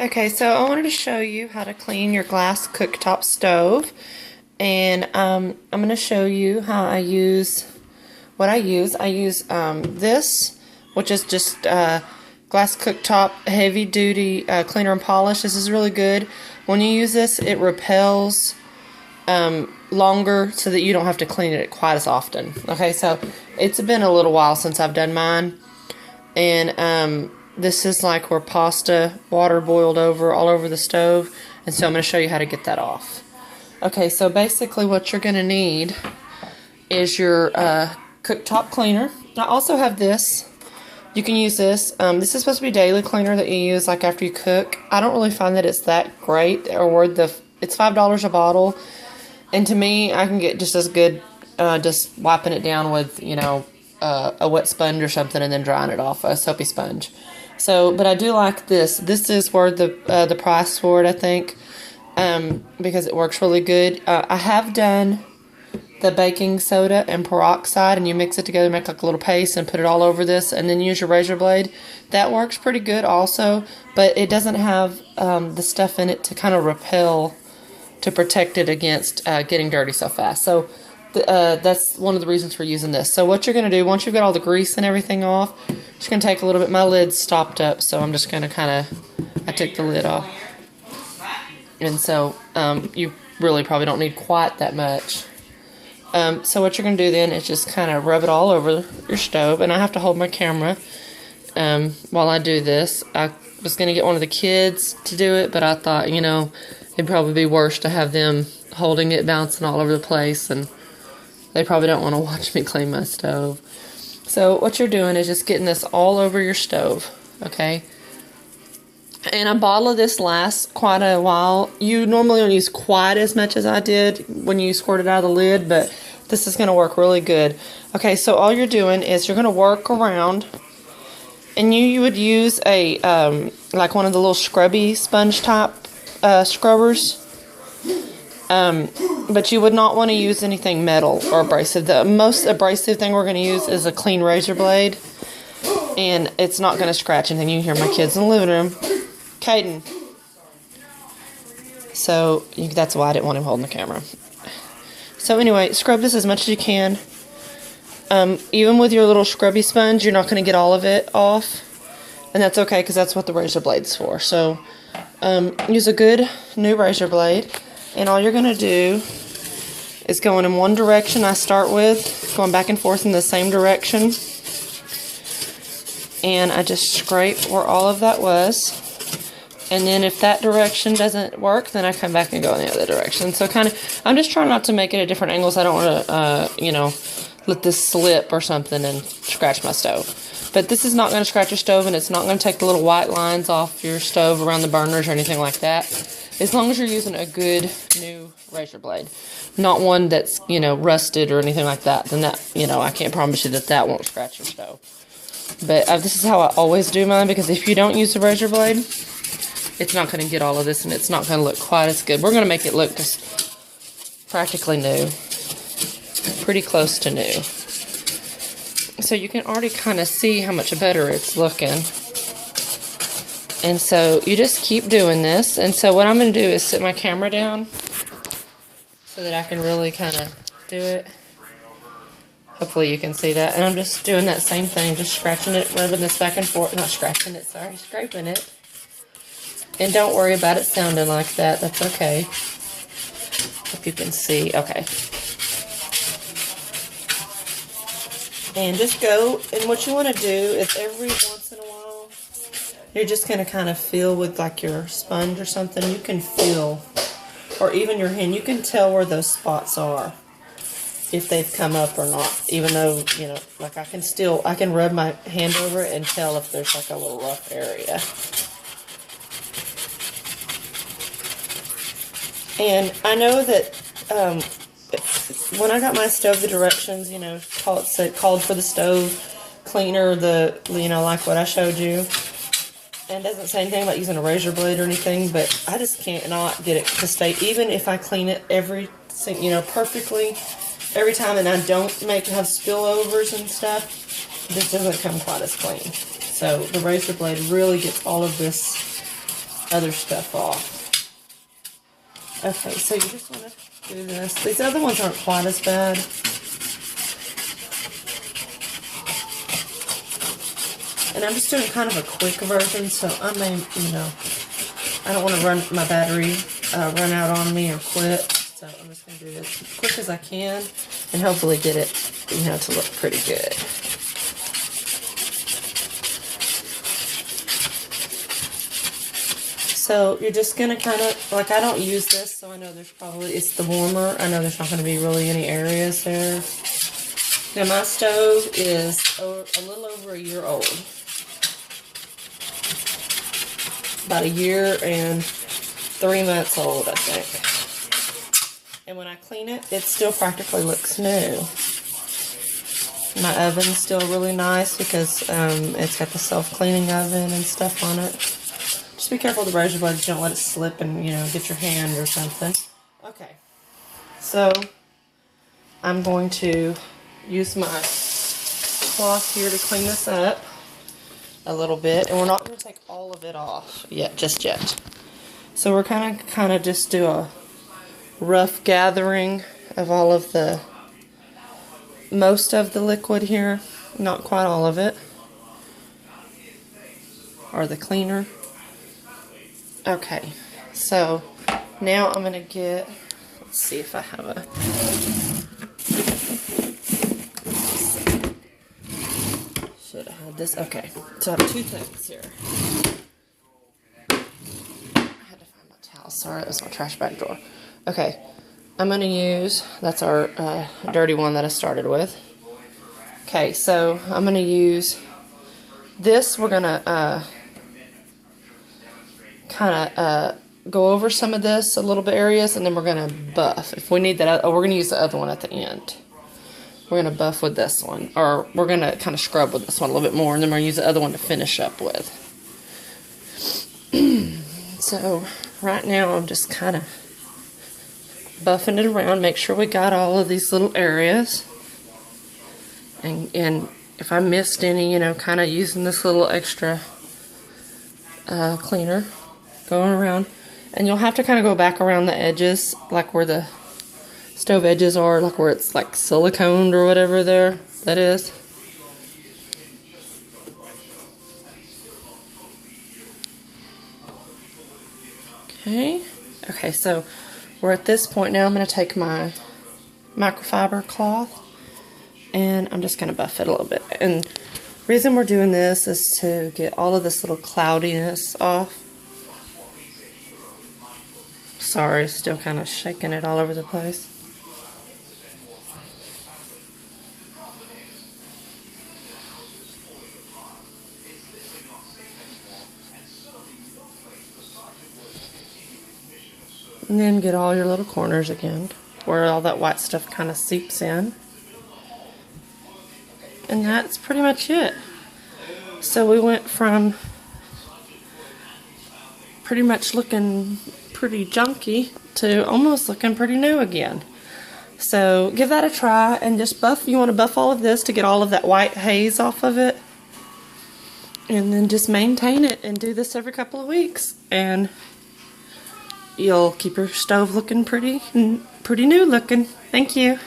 Okay, so I wanted to show you how to clean your glass cooktop stove, and I'm going to show you how I use what I use. I use this, which is just glass cooktop heavy duty cleaner and polish. This is really good. When you use this, it repels longer so that you don't have to clean it quite as often. Okay, so it's been a little while since I've done mine, and this is like where pasta water boiled over all over the stove, and so I'm going to show you how to get that off. Okay, so basically what you're going to need is your cooktop cleaner. I also have this. You can use this. This is supposed to be daily cleaner that you use like after you cook. I don't really find that it's that great or worth the. It's $5 a bottle, and to me, I can get just as good just wiping it down with a wet sponge or something and then drying it off, a soapy sponge. So, but I do like this. This is worth the price for it, I think, because it works really good. I have done the baking soda and peroxide, and you mix it together, make like a little paste, and put it all over this, and then use your razor blade. That works pretty good also, but it doesn't have the stuff in it to kind of repel, to protect it against getting dirty so fast. So that's one of the reasons for using this. So what you're going to do, once you've got all the grease and everything off, just going to take a little bit. My lid's stopped up, so I'm just going to I took the lid off. And so you really probably don't need quite that much. So what you're going to do then is just kind of rub it all over your stove. And I have to hold my camera while I do this. I was going to get one of the kids to do it, but I thought, it'd probably be worse to have them holding it, bouncing all over the place, and they probably don't want to watch me clean my stove. So what you're doing is just getting this all over your stove, okay? And a bottle of this lasts quite a while. You normally don't use quite as much as I did when you squirt it out of the lid, but this is going to work really good. Okay, so all you're doing is you're going to work around, and you would use a like one of the little scrubby sponge type scrubbers. But you would not want to use anything metal or abrasive. The most abrasive thing we're going to use is a clean razor blade, and it's not going to scratch anything. You can hear my kids in the living room. Caden. So that's why I didn't want him holding the camera. So anyway, scrub this as much as you can. Even with your little scrubby sponge, you're not going to get all of it off, and that's okay because that's what the razor blade's for. So use a good new razor blade. And all you're going to do is going in one direction. I start with going back and forth in the same direction. And I just scrape where all of that was. And then if that direction doesn't work, then I come back and go in the other direction. So I'm just trying not to make it at different angles. I don't want to, let this slip or something and scratch my stove. But this is not going to scratch your stove, and it's not going to take the little white lines off your stove around the burners or anything like that. As long as you're using a good new razor blade, not one that's, rusted or anything like that, then that, I can't promise you that won't scratch your stove. But this is how I always do mine, because if you don't use a razor blade, it's not going to get all of this, and it's not going to look quite as good. We're going to make it look just practically new, pretty close to new. So you can already kind of see how much better it's looking. And so you just keep doing this. And so what I'm going to do is sit my camera down so that I can really kind of do it. Hopefully you can see that. And I'm just doing that same thing, just scratching it, rubbing this back and forth. Not scratching it, sorry, scraping it. And don't worry about it sounding like that. That's okay. Hope you can see. Okay. And just go, and what you want to do is every once in a while, you're just going to kind of feel with like your sponge or something. You can feel, or even your hand, you can tell where those spots are, if they've come up or not. Even though, like I can rub my hand over it and tell if there's like a little rough area. And I know that when I got my stove, the directions, called for the stove cleaner, like what I showed you. And it doesn't say anything about using a razor blade or anything, but I just can't not get it to stay. Even if I clean it perfectly every time, and I don't have spillovers and stuff, this doesn't come quite as clean. So the razor blade really gets all of this other stuff off. Okay, so you just want to do this. These other ones aren't quite as bad. And I'm just doing kind of a quick version, so I may, you know, I don't want to run my battery, run out on me or quit. So I'm just going to do it as quick as I can and hopefully get it, you know, to look pretty good. So you're just going to kind of, like, I don't use this, so I know there's probably, it's the warmer. I know there's not going to be really any areas there. Now my stove is a little over a year old. About a year and 3 months old, I think. And when I clean it, it still practically looks new. My oven's still really nice because it's got the self-cleaning oven and stuff on it. Just be careful with the razor blades, don't let it slip and, you know, get your hand or something. Okay, so I'm going to use my cloth here to clean this up a little bit, and we're not going to take all of it off yet, just yet. So we're kind of just do a rough gathering of all of the, most of the liquid here, not quite all of it, or the cleaner. Okay, so now I'm going to get, let's see if I have a, should have had this. Okay, so I have two things here. I had to find my towel. Sorry, that was my trash bag drawer. Okay, I'm going to use, that's our dirty one that I started with. Okay, so I'm going to use this. We're going to kind of go over some of this, a little bit areas, and then we're going to buff. If we need that, oh, we're going to use the other one at the end. We're going to buff with this one, or we're going to kind of scrub with this one a little bit more, and then we're going to use the other one to finish up with. So right now I'm just kind of buffing it around, make sure we got all of these little areas. And if I missed any, you know, kind of using this little extra cleaner, going around. And you'll have to kind of go back around the edges, like where the stove edges are, like where it's like siliconed or whatever there, that is. Okay, so we're at this point now. I'm going to take my microfiber cloth and I'm just going to buff it a little bit. And the reason we're doing this is to get all of this little cloudiness off. Sorry, still kind of shaking it all over the place. And then get all your little corners again, where all that white stuff kind of seeps in. And that's pretty much it. So we went from pretty much looking pretty junky to almost looking pretty new again. So give that a try and just buff. You want to buff all of this to get all of that white haze off of it. And then just maintain it and do this every couple of weeks. And you'll keep your stove looking pretty new looking. Thank you.